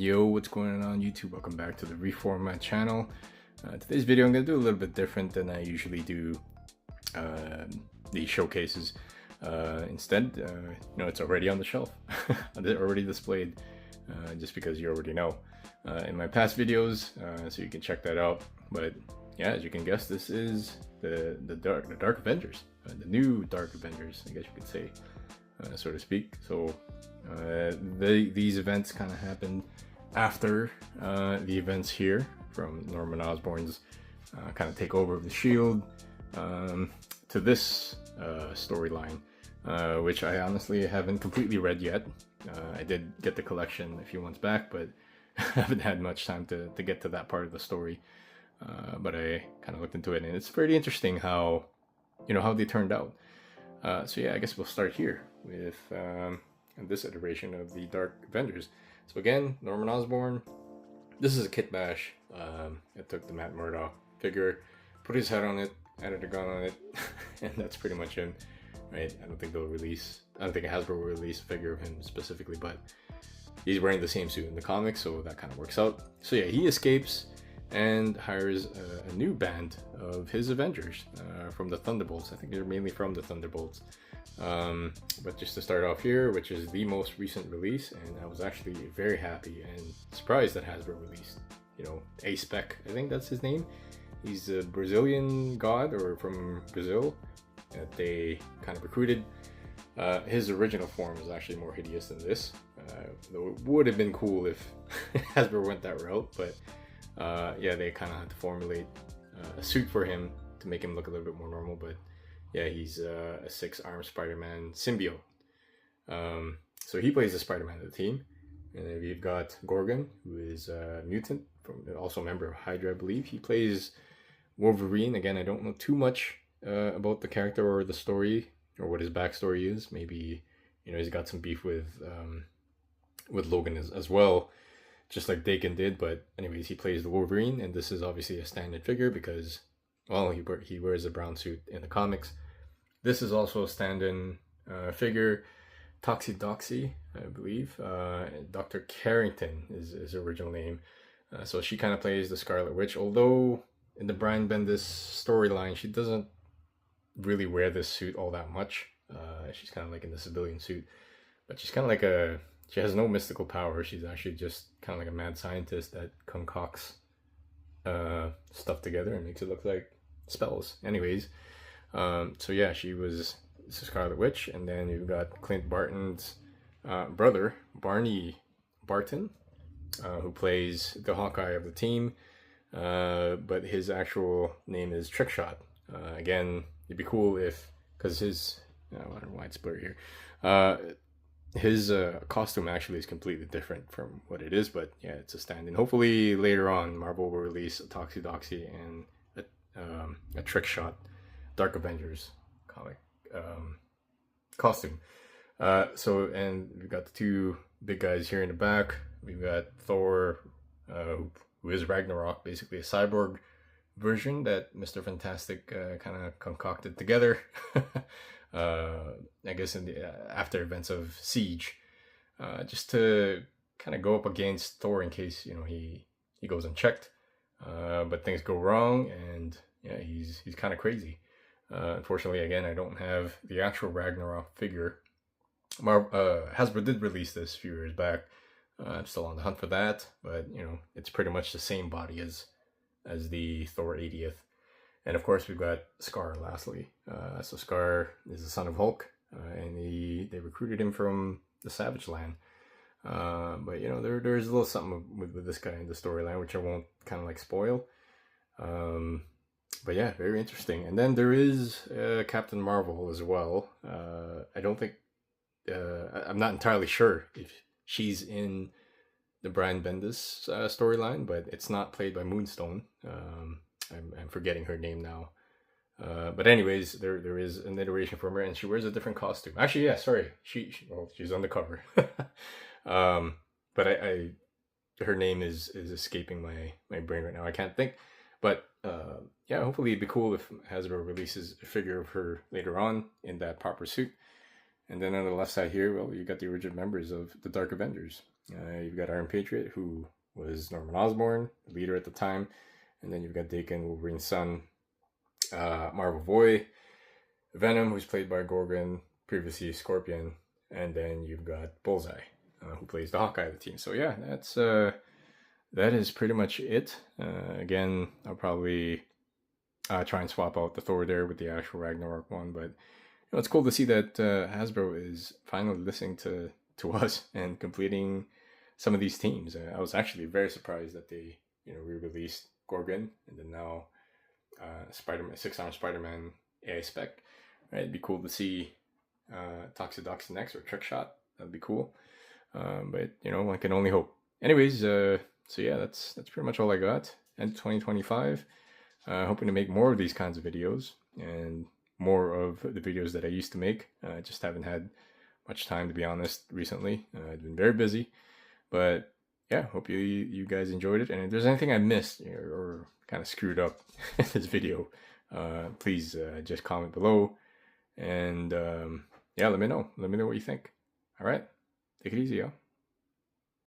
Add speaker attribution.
Speaker 1: Yo, what's going on YouTube? Welcome back to the Reformat channel. Today's video I'm going to do a little bit different than I usually do these showcases. Instead, it's already on the shelf. They're already displayed, just because you already know in my past videos, so you can check that out. But yeah, as you can guess, this is the Dark Avengers, the new Dark Avengers, I guess you could say, so to speak. So these events kind of happened after the events here from Norman Osborn's kind of takeover of the Shield to this storyline, which I honestly haven't completely read yet. I did get the collection a few months back, but I haven't had much time to get to that part of the story. But I kind of looked into it, and it's pretty interesting how they turned out. So yeah, I guess we'll start here with this iteration of the Dark Avengers. So again, Norman Osborn. This is a kit bash. I took the Matt Murdock figure, put his head on it, added a gun on it, and that's pretty much him, right? I don't think Hasbro will release a figure of him specifically, but he's wearing the same suit in the comics, so that kind of works out. So yeah, he escapes and hires a new band of his Avengers from the Thunderbolts. I think they're mainly from the Thunderbolts. But just to start off here, which is the most recent release, and I was actually very happy and surprised that Hasbro released, A-Spec, I think that's his name. He's a Brazilian god, or from Brazil, that they kind of recruited. His original form is actually more hideous than this, though it would have been cool if Hasbro went that route, but yeah, they kind of had to formulate a suit for him to make him look a little bit more normal. But yeah, he's a 6-armed Spider-Man symbiote. So he plays the Spider-Man of the team. And then we've got Gorgon, who is a mutant, also a member of Hydra, I believe. He plays Wolverine. Again, I don't know too much about the character or the story, or what his backstory is. Maybe, he's got some beef with Logan as well, just like Dakin did. But anyways, he plays the Wolverine, and this is obviously a stand-in figure because, well, he wears a brown suit in the comics. This is also a stand-in figure. Toxie, I believe. Dr. Carrington is her original name. So she kind of plays the Scarlet Witch, although in the Brian Bendis storyline, she doesn't really wear this suit all that much. She's kind of like in the civilian suit, but she's kind of like she has no mystical power. She's actually just kind of like a mad scientist that concocts stuff together and makes it look like spells. Anyways, so yeah, she was Scarlet Witch. And then you've got Clint Barton's brother, Barney Barton, who plays the Hawkeye of the team, but his actual name is Trickshot. Again, it'd be cool if, because his, I don't know why it's blurry here, his costume actually is completely different from what it is, but yeah, it's a stand-in. Hopefully later on Marvel will release a Toxie and a Trickshot Dark Avengers comic costume. So, and we've got the two big guys here in the back. We've got Thor, who is Ragnarok, basically a cyborg version that Mr. Fantastic kind of concocted together. I guess in the after events of Siege, just to kind of go up against Thor in case he goes unchecked, but things go wrong, and yeah, he's kind of crazy. Unfortunately, again, I don't have the actual Ragnarok figure. Hasbro did release this a few years back. I'm still on the hunt for that, but it's pretty much the same body as the Thor 80th. And of course, we've got Scar lastly. So Scar is the son of Hulk, and they recruited him from the Savage Land. But there's a little something with this guy in the storyline, which I won't kind of like spoil. But yeah, very interesting. And then there is Captain Marvel as well. I don't think, I'm not entirely sure if she's in the Brian Bendis storyline, but it's not played by Moonstone. I'm forgetting her name now. But anyways, there is an iteration from her, and she wears a different costume. Actually, yeah, sorry, she's on the cover. But her name is escaping my brain right now. I can't think. But yeah, hopefully it'd be cool if Hasbro releases a figure of her later on in that proper suit. And then on the left side here, well, you got the original members of the Dark Avengers. You've got Iron Patriot, who was Norman Osborn, the leader at the time. And then you've got Daken, Wolverine's son, Marvel Boy, Venom, who's played by Gorgon, previously Scorpion. And then you've got Bullseye, who plays the Hawkeye of the team. So yeah, that is pretty much it. Again, I'll probably try and swap out the Thor there with the actual Ragnarok one, but it's cool to see that Hasbro is finally listening to us and completing some of these teams. I was actually very surprised that they re-released Gorgon and then now Spider-Man, 6-arm Spider-Man AI Spec. Right, it'd be cool to see Toxidox next or Trick Shot. That'd be cool. But one can only hope. Anyways, so yeah, that's pretty much all I got. And 2025, hoping to make more of these kinds of videos and more of the videos that I used to make. I just haven't had much time, to be honest, recently. I've been very busy, but yeah, hope you guys enjoyed it. And if there's anything I missed or kind of screwed up in this video, please just comment below and yeah, let me know what you think. All right, take it easy, y'all.